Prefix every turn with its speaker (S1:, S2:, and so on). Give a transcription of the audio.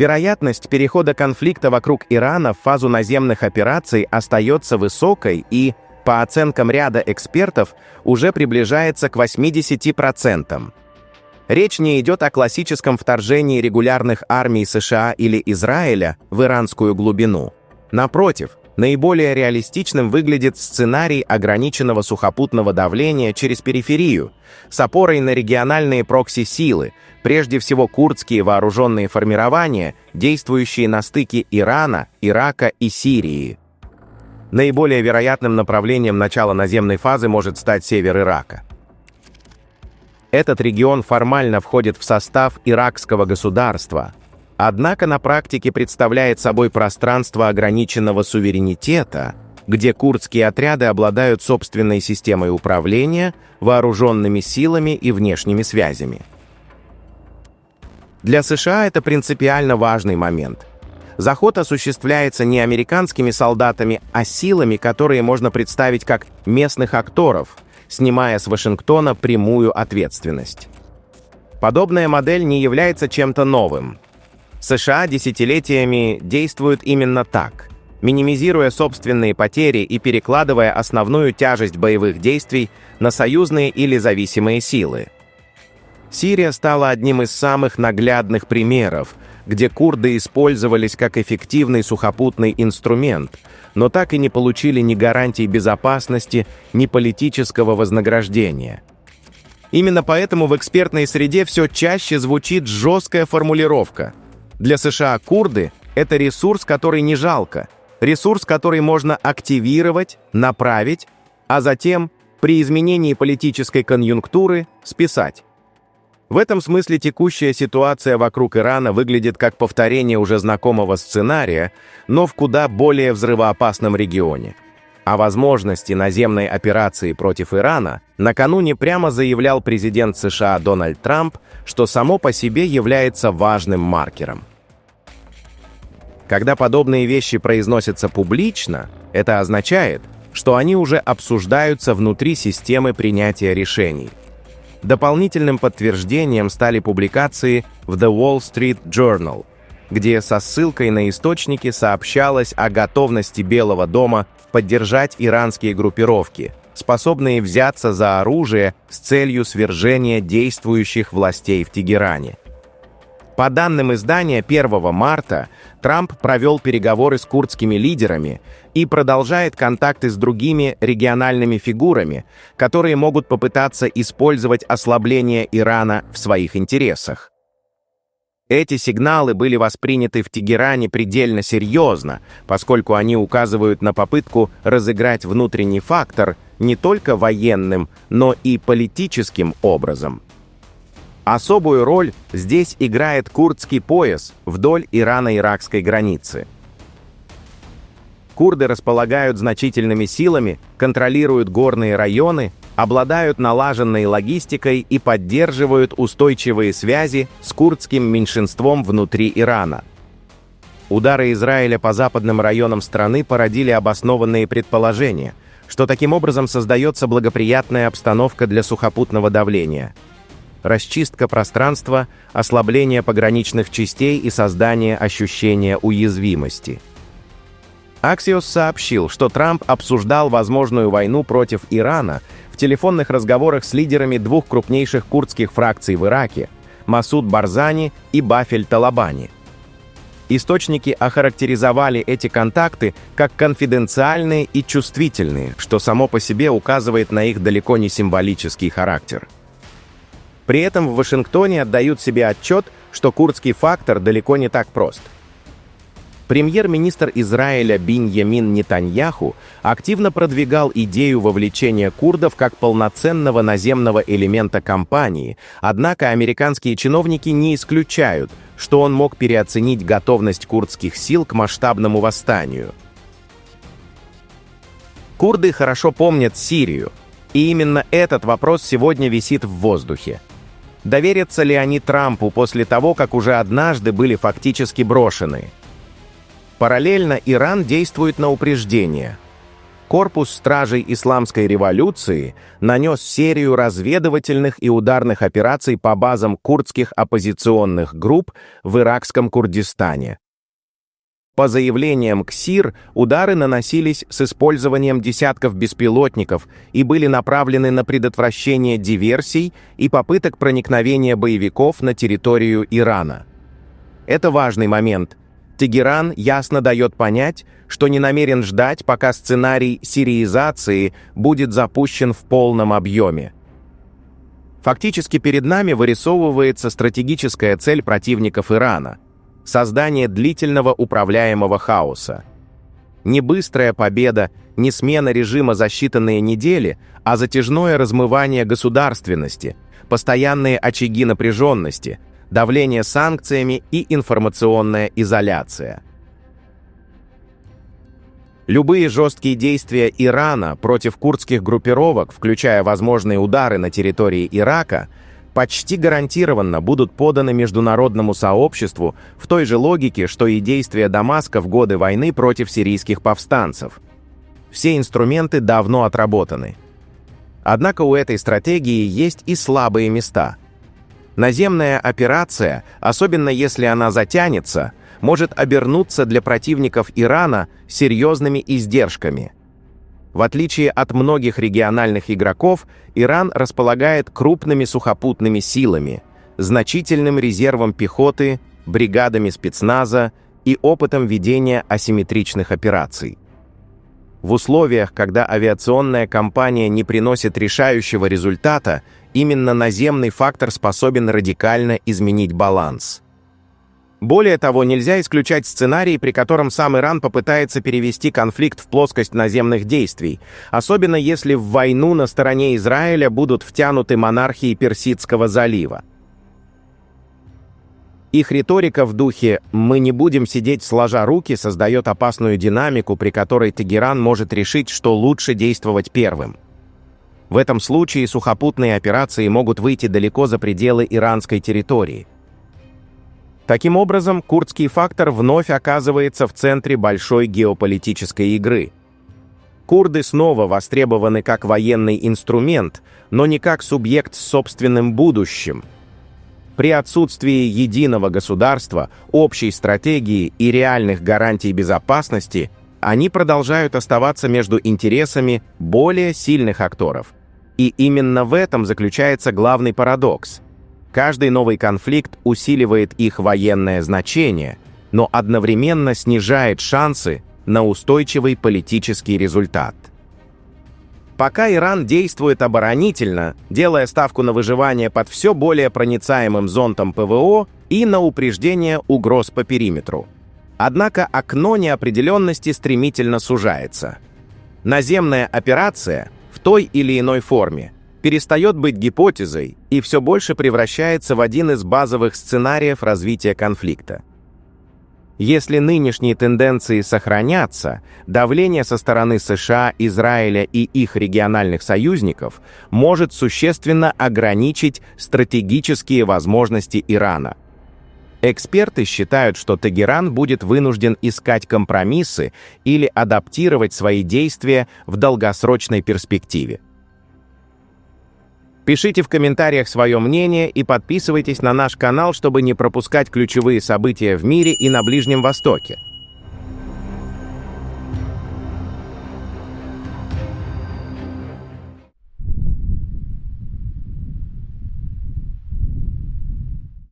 S1: Вероятность перехода конфликта вокруг Ирана в фазу наземных операций остается высокой и, по оценкам ряда экспертов, уже приближается к 80%. Речь не идет о классическом вторжении регулярных армий США или Израиля в иранскую глубину. Напротив, наиболее реалистичным выглядит сценарий ограниченного сухопутного давления через периферию, с опорой на региональные прокси-силы, прежде всего курдские вооруженные формирования, действующие на стыке Ирана, Ирака и Сирии. Наиболее вероятным направлением начала наземной фазы может стать север Ирака. Этот регион формально входит в состав иракского государства, однако на практике представляет собой пространство ограниченного суверенитета, где курдские отряды обладают собственной системой управления, вооруженными силами и внешними связями. Для США это принципиально важный момент. Заход осуществляется не американскими солдатами, а силами, которые можно представить как местных акторов, снимая с Вашингтона прямую ответственность. Подобная модель не является чем-то новым. США десятилетиями действуют именно так, минимизируя собственные потери и перекладывая основную тяжесть боевых действий на союзные или зависимые силы. Сирия стала одним из самых наглядных примеров, где курды использовались как эффективный сухопутный инструмент, но так и не получили ни гарантий безопасности, ни политического вознаграждения. Именно поэтому в экспертной среде все чаще звучит жесткая формулировка. Для США курды – это ресурс, который не жалко, ресурс, который можно активировать, направить, а затем, при изменении политической конъюнктуры, списать. В этом смысле текущая ситуация вокруг Ирана выглядит как повторение уже знакомого сценария, но в куда более взрывоопасном регионе. О возможности наземной операции против Ирана накануне прямо заявлял президент США Дональд Трамп, что само по себе является важным маркером. Когда подобные вещи произносятся публично, это означает, что они уже обсуждаются внутри системы принятия решений. Дополнительным подтверждением стали публикации в The Wall Street Journal, где со ссылкой на источники сообщалось о готовности Белого дома поддержать иранские группировки, способные взяться за оружие с целью свержения действующих властей в Тегеране. По данным издания, 1 марта Трамп провел переговоры с курдскими лидерами и продолжает контакты с другими региональными фигурами, которые могут попытаться использовать ослабление Ирана в своих интересах. Эти сигналы были восприняты в Тегеране предельно серьезно, поскольку они указывают на попытку разыграть внутренний фактор не только военным, но и политическим образом. Особую роль здесь играет курдский пояс вдоль ирано-иракской границы. Курды располагают значительными силами, контролируют горные районы, обладают налаженной логистикой и поддерживают устойчивые связи с курдским меньшинством внутри Ирана. Удары Израиля по западным районам страны породили обоснованные предположения, что таким образом создается благоприятная обстановка для сухопутного давления. Расчистка пространства, ослабление пограничных частей и создание ощущения уязвимости. Axios сообщил, что Трамп обсуждал возможную войну против Ирана в телефонных разговорах с лидерами двух крупнейших курдских фракций в Ираке – Масуд Барзани и Бафель Талабани. Источники охарактеризовали эти контакты как конфиденциальные и чувствительные, что само по себе указывает на их далеко не символический характер. При этом в Вашингтоне отдают себе отчет, что курдский фактор далеко не так прост. Премьер-министр Израиля Биньямин Нетаньяху активно продвигал идею вовлечения курдов как полноценного наземного элемента кампании, однако американские чиновники не исключают, что он мог переоценить готовность курдских сил к масштабному восстанию. Курды хорошо помнят Сирию, и именно этот вопрос сегодня висит в воздухе. Доверятся ли они Трампу после того, как уже однажды были фактически брошены? Параллельно Иран действует на упреждение. Корпус стражей Исламской революции нанес серию разведывательных и ударных операций по базам курдских оппозиционных групп в иракском Курдистане. По заявлениям КСИР, удары наносились с использованием десятков беспилотников и были направлены на предотвращение диверсий и попыток проникновения боевиков на территорию Ирана. Это важный момент. Тегеран ясно дает понять, что не намерен ждать, пока сценарий сириизации будет запущен в полном объеме. Фактически перед нами вырисовывается стратегическая цель противников Ирана – создание длительного управляемого хаоса. Не быстрая победа, не смена режима за считанные недели, а затяжное размывание государственности, постоянные очаги напряженности – давление санкциями и информационная изоляция. Любые жесткие действия Ирана против курдских группировок, включая возможные удары на территории Ирака, почти гарантированно будут поданы международному сообществу в той же логике, что и действия Дамаска в годы войны против сирийских повстанцев. Все инструменты давно отработаны. Однако у этой стратегии есть и слабые места. Наземная операция, особенно если она затянется, может обернуться для противников Ирана серьезными издержками. В отличие от многих региональных игроков, Иран располагает крупными сухопутными силами, значительным резервом пехоты, бригадами спецназа и опытом ведения асимметричных операций. В условиях, когда авиационная кампания не приносит решающего результата, именно наземный фактор способен радикально изменить баланс. Более того, нельзя исключать сценарий, при котором сам Иран попытается перевести конфликт в плоскость наземных действий, особенно если в войну на стороне Израиля будут втянуты монархии Персидского залива. Их риторика в духе «мы не будем сидеть сложа руки» создает опасную динамику, при которой Тегеран может решить, что лучше действовать первым. В этом случае сухопутные операции могут выйти далеко за пределы иранской территории. Таким образом, курдский фактор вновь оказывается в центре большой геополитической игры. Курды снова востребованы как военный инструмент, но не как субъект с собственным будущим. При отсутствии единого государства, общей стратегии и реальных гарантий безопасности, они продолжают оставаться между интересами более сильных акторов. И именно в этом заключается главный парадокс. Каждый новый конфликт усиливает их военное значение, но одновременно снижает шансы на устойчивый политический результат. Пока Иран действует оборонительно, делая ставку на выживание под все более проницаемым зонтом ПВО и на упреждение угроз по периметру. Однако окно неопределенности стремительно сужается. Наземная операция в той или иной форме перестает быть гипотезой и все больше превращается в один из базовых сценариев развития конфликта. Если нынешние тенденции сохранятся, давление со стороны США, Израиля и их региональных союзников может существенно ограничить стратегические возможности Ирана. Эксперты считают, что Тегеран будет вынужден искать компромиссы или адаптировать свои действия в долгосрочной перспективе. Пишите в комментариях свое мнение и подписывайтесь на наш канал, чтобы не пропускать ключевые события в мире и на Ближнем Востоке.